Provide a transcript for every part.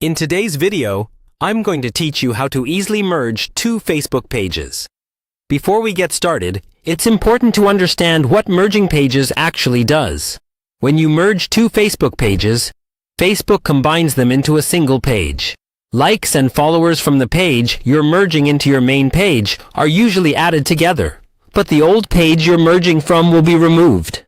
In today's video, I'm going to teach you how to easily merge two Facebook pages. Before we get started, it's important to understand what merging pages actually does. When you merge two Facebook pages, Facebook combines them into a single page. Likes and followers from the page you're merging into your main page are usually added together, but the old page you're merging from will be removed.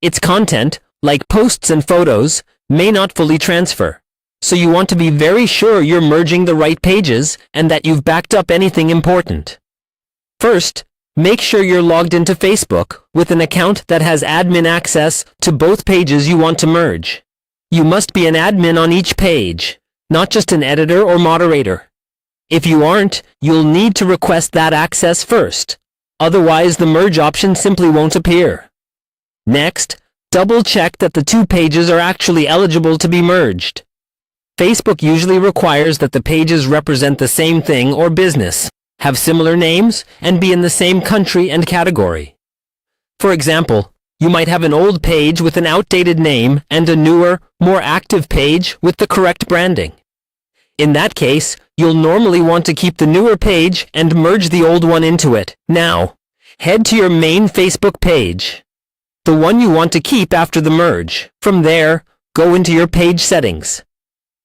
Its content, like posts and photos, may not fully transfer. So you want to be very sure you're merging the right pages and that you've backed up anything important. First, make sure you're logged into Facebook with an account that has admin access to both pages you want to merge. You must be an admin on each page, not just an editor or moderator. If you aren't, you'll need to request that access first. Otherwise, the merge option simply won't appear. Next, double-check that the two pages are actually eligible to be merged. Facebook usually requires that the pages represent the same thing or business, have similar names, and be in the same country and category. For example, you might have an old page with an outdated name and a newer, more active page with the correct branding. In that case, you'll normally want to keep the newer page and merge the old one into it. Now, head to your main Facebook page, the one you want to keep after the merge. From there, go into your page settings.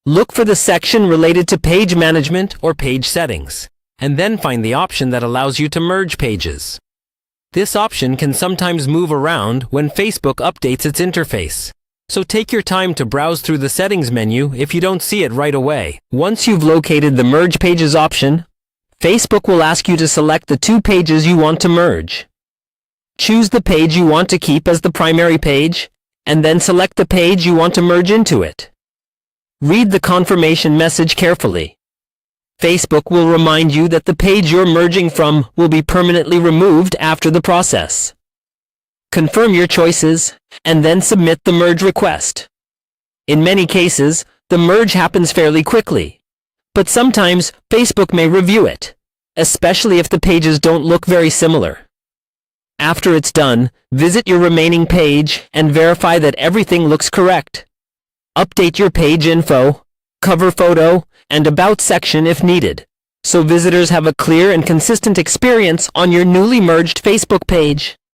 Look for the section related to page management or page settings, and then find the option that allows you to merge pages. This option can sometimes move around when Facebook updates its interface, so take your time to browse through the settings menu if you don't see it right away. Once you've located the Merge Pages option, Facebook will ask you to select the two pages you want to merge. Choose the page you want to keep as the primary page, and then select the page you want to merge into it. Read the confirmation message carefully. Facebook will remind you that the page you're merging from will be permanently removed after the process. Confirm your choices, and then submit the merge request. In many cases, the merge happens fairly quickly, but sometimes Facebook may review it, especially if the pages don't look very similar. After it's done, visit your remaining page and verify that everything looks correct. Update your page info, cover photo, and about section if needed, so visitors have a clear and consistent experience on your newly merged Facebook page.